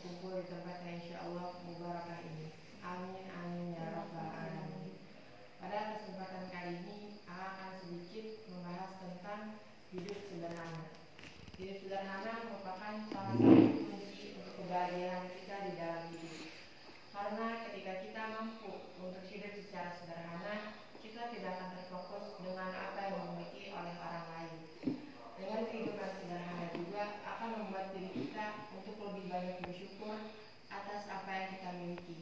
berkumpul di tempat yang insya Allah mubarakah ini. Amin amin ya rabbal alamin. Pada kesempatan kali ini akan sedikit membahas tentang hidup sederhana. Hidup sederhana merupakan salah satu kunci untuk kebahagiaan kita di dalam hidup. Karena ketika kita mampu untuk hidup secara sederhana, kita tidak akan terfokus dengan apa yang dimiliki oleh orang lain. Dengan kehidupan sederhana juga akan membuat diri kita untuk lebih banyak bersyukur atas apa yang kita miliki.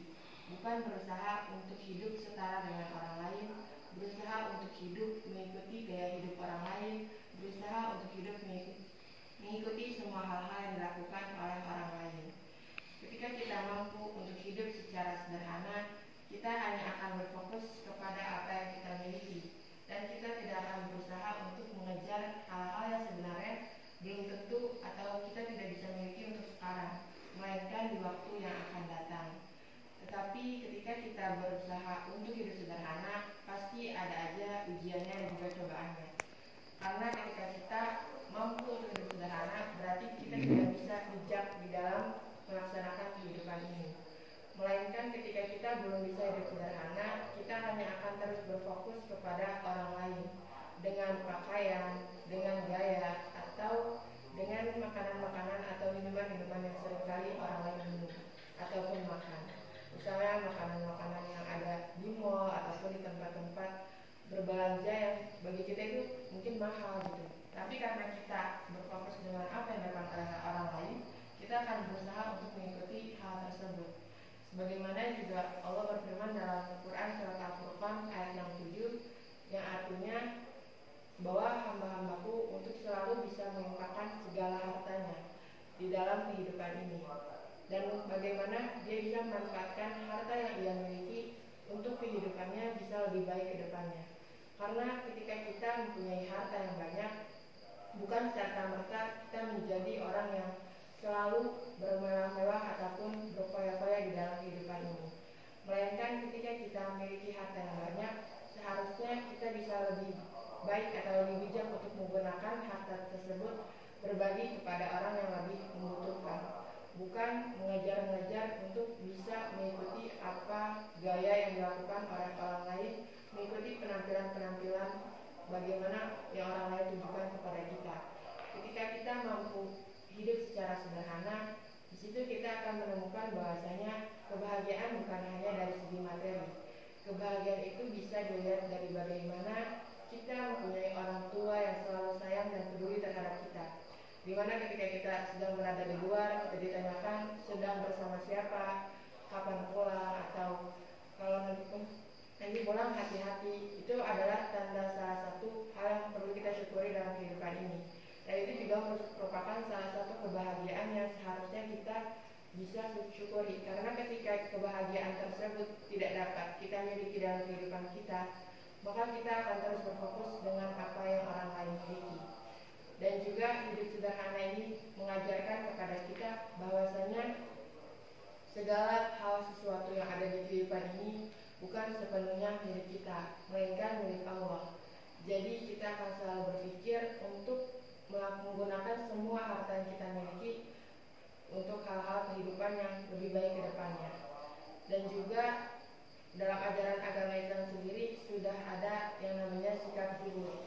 Bukan berusaha untuk hidup setara dengan orang lain, berusaha untuk hidup mengikuti gaya hidup orang lain, berusaha untuk hidup mengikuti semua hal-hal yang dilakukan oleh orang lain. Ketika kita mampu untuk hidup secara sederhana, kita hanya akan berfokus kepada apa yang kita miliki, dan kita tidak akan berusaha untuk mengejar hal-hal yang sebenarnya belum tentu atau kita tidak bisa miliki untuk sekarang, melainkan di waktu yang akan datang. Tetapi ketika kita berusaha untuk hidup sederhana, pasti ada aja ujiannya dan juga cobaannya. Karena ketika kita mampu untuk hidup sederhana, berarti kita tidak bisa bijak di dalam melaksanakan kehidupan ini. Melainkan ketika kita belum bisa hidup sederhana, kita hanya akan terus berfokus kepada orang lain dengan pakaian, dengan gaya, atau dengan makanan-makanan atau minuman-minuman yang seringkali orang lain minum ataupun makan. Misalnya makanan-makanan yang ada di mall ataupun di tempat-tempat berbelanja yang bagi kita itu mungkin mahal gitu. Tapi karena kita berfokus dengan apa yang dilakukan oleh orang lain, kita akan berusaha untuk mengikuti hal tersebut. Sebagaimana juga Allah berfirman dalam Al-Quran surat Al-Furqan ayat 67 yang artinya bahwa hamba-hambaku untuk selalu bisa menginfakkan segala hartanya di dalam kehidupan ini, dan bagaimana dia bisa memanfaatkan harta yang ia miliki untuk kehidupannya bisa lebih baik ke depannya. Karena ketika kita mempunyai harta yang banyak, bukan serta-merta kita menjadi orang yang selalu bermewah-mewah ataupun berfoya-foya di dalam kehidupan ini. Melainkan ketika kita memiliki harta yang banyak, seharusnya kita bisa lebih baik atau lebih bijak untuk menggunakan harta tersebut berbagi kepada orang yang lebih membutuhkan. Bukan mengejar-ngejar untuk bisa mengikuti apa gaya yang dilakukan oleh orang lain, mengikuti penampilan-penampilan bagaimana yang orang lain tunjukkan kepada kita. Ketika kita mampu hidup secara sederhana, di situ kita akan menemukan bahwasanya kebahagiaan bukan hanya dari segi materi. Kebahagiaan itu bisa dilihat dari bagaimana kita mempunyai orang tua yang selalu sayang dan peduli terhadap kita. Dimana ketika kita sedang berada di luar, kita ditanyakan sedang bersama siapa, kapan pulang, atau kalau nanti pulang hati-hati. Itu adalah tanda salah satu hal yang perlu kita syukuri dalam kehidupan ini. Dan itu juga merupakan salah satu kebahagiaan yang seharusnya kita bisa syukuri. Karena ketika kebahagiaan tersebut tidak dapat kita miliki dalam kehidupan kita, maka kita akan terus berfokus dengan apa yang orang lain miliki. Dan juga hidup sederhana ini mengajarkan kepada kita bahwasanya segala hal sesuatu yang ada di kehidupan ini bukan sepenuhnya milik kita, melainkan milik Allah. Jadi kita akan selalu berpikir untuk menggunakan semua harta yang kita miliki untuk hal-hal kehidupan yang lebih baik ke depannya. Dan juga dalam ajaran agama Islam sendiri sudah ada yang namanya sikap zuhud.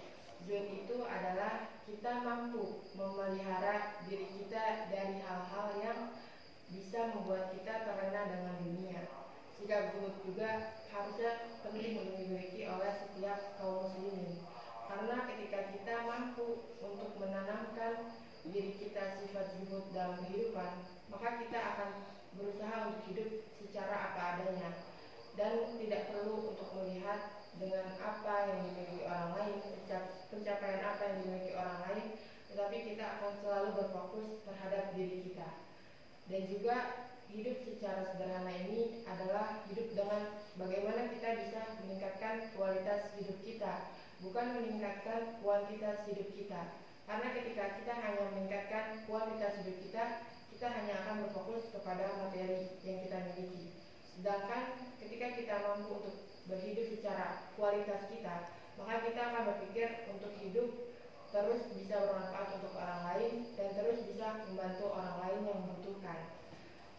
Zuhud itu adalah kita mampu memelihara diri kita dari hal-hal yang bisa membuat kita terlena dengan dunia. Sikap zuhud juga harusnya penting untuk dimiliki oleh setiap kaum muslimin. Karena ketika kita mampu untuk menanamkan diri kita sifat zuhud dalam kehidupan, maka kita akan berusaha untuk hidup secara apa adanya dan tidak perlu untuk melihat dengan apa yang dimiliki orang lain, pencapaian apa yang dimiliki orang lain, tetapi kita akan selalu berfokus terhadap diri kita. Dan juga hidup secara sederhana ini adalah hidup dengan bagaimana kita bisa meningkatkan kualitas hidup kita, bukan meningkatkan kuantitas hidup kita. Karena ketika kita hanya meningkatkan kualitas hidup kita, kita hanya akan berfokus kepada materi yang kita miliki. Sedangkan ketika kita mampu untuk berhidup secara kualitas kita, maka kita akan berpikir untuk hidup terus bisa bermanfaat untuk orang lain dan terus bisa membantu orang lain yang membutuhkan.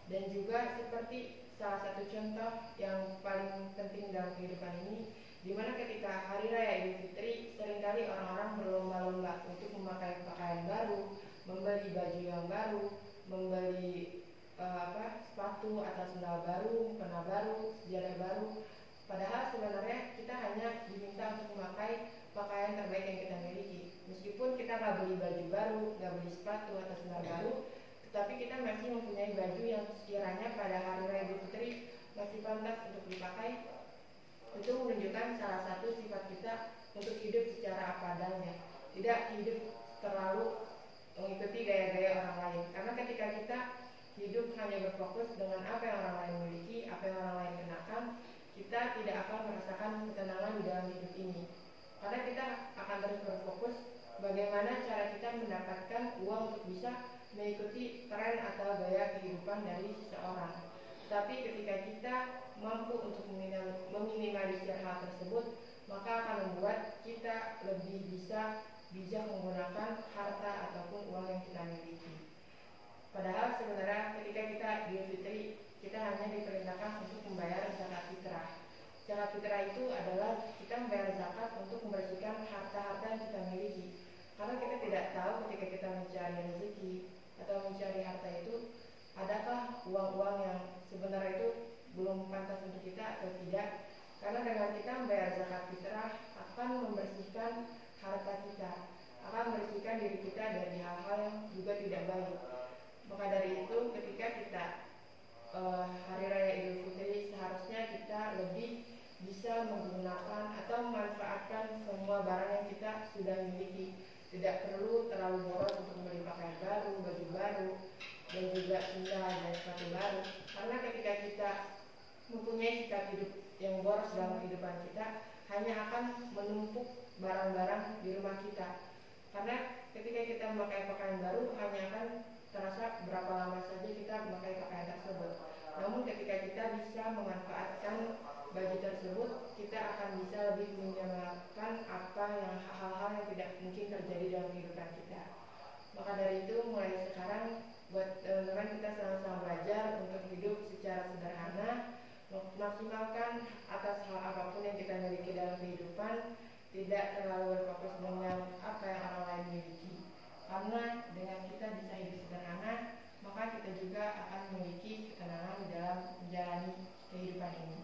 Dan juga seperti salah satu contoh yang paling penting dalam kehidupan ini, di mana ketika hari raya Idul Fitri seringkali orang-orang berlomba-lomba untuk memakai pakaian baru, membeli baju yang baru, membeli sepatu atau sandal baru, mukena baru, sejadah baru. Padahal sebenarnya kita hanya diminta untuk memakai pakaian terbaik yang kita miliki. Meskipun kita nggak beli baju baru, nggak beli sepatu atau sandal baru, tetapi kita masih mempunyai baju yang sekiranya pada hari raya Idul Fitri masih pantas untuk dipakai. Itu menunjukkan salah satu sifat kita untuk hidup secara apa adanya, tidak hidup terlalu mengikuti gaya-gaya orang lain. Karena ketika kita hidup hanya berfokus dengan apa yang orang lain miliki, apa yang orang lain kenakan, kita tidak akan merasakan ketenangan di dalam hidup ini. Karena kita akan terus berfokus bagaimana cara kita mendapatkan uang untuk bisa mengikuti tren atau gaya kehidupan dari seseorang. Tapi ketika kita mampu untuk meminimalisir hal tersebut, maka akan membuat kita lebih bisa bijak menggunakan harta ataupun uang yang kita miliki. Padahal sebenarnya ketika kita di Idul Fitri, kita hanya diperintahkan untuk membayar zakat fitrah. Zakat fitrah itu adalah kita membayar zakat untuk membersihkan harta-harta yang kita miliki. Karena kita tidak tahu ketika kita mencari rezeki atau mencari harta itu, adakah uang-uang yang sebenarnya itu belum pantas untuk kita atau tidak. Karena dengan kita membayar zakat fitrah akan membersihkan harta kita, akan membersihkan diri kita dari hal-hal yang juga tidak baik. Maka dari itu ketika kita hari raya Idul Fitri seharusnya kita lebih bisa menggunakan atau memanfaatkan semua barang yang kita sudah miliki. Tidak perlu terlalu boros untuk membeli pakaian baru, baju baru, dan juga sandal dan sepatu baru. Karena ketika kita mempunyai sikap hidup yang boros dalam kehidupan kita, hanya akan menumpuk barang-barang di rumah kita. Karena ketika kita memakai pakaian baru, hanya akan terasa berapa lama saja kita memakai pakaian tersebut. Namun ketika kita bisa memanfaatkan baju tersebut, kita akan bisa lebih menyelamatkan hal-hal yang tidak mungkin terjadi dalam kehidupan kita. Maka dari itu mulai sekarang buat teman-teman kita sama-sama belajar untuk hidup secara sederhana, maksimalkan atas hal apapun yang kita miliki dalam kehidupan, tidak terlalu berfokus dengan apa yang orang lain miliki. Karena dengan kita bisa hidup sederhana, maka kita juga akan memiliki ketenangan dalam menjalani kehidupan ini.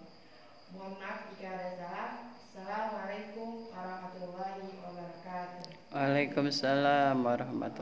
Mohon maaf jika ada salah. Assalamualaikum warahmatullahi wabarakatuh. Waalaikumsalam warahmatullahi wabarakatuh.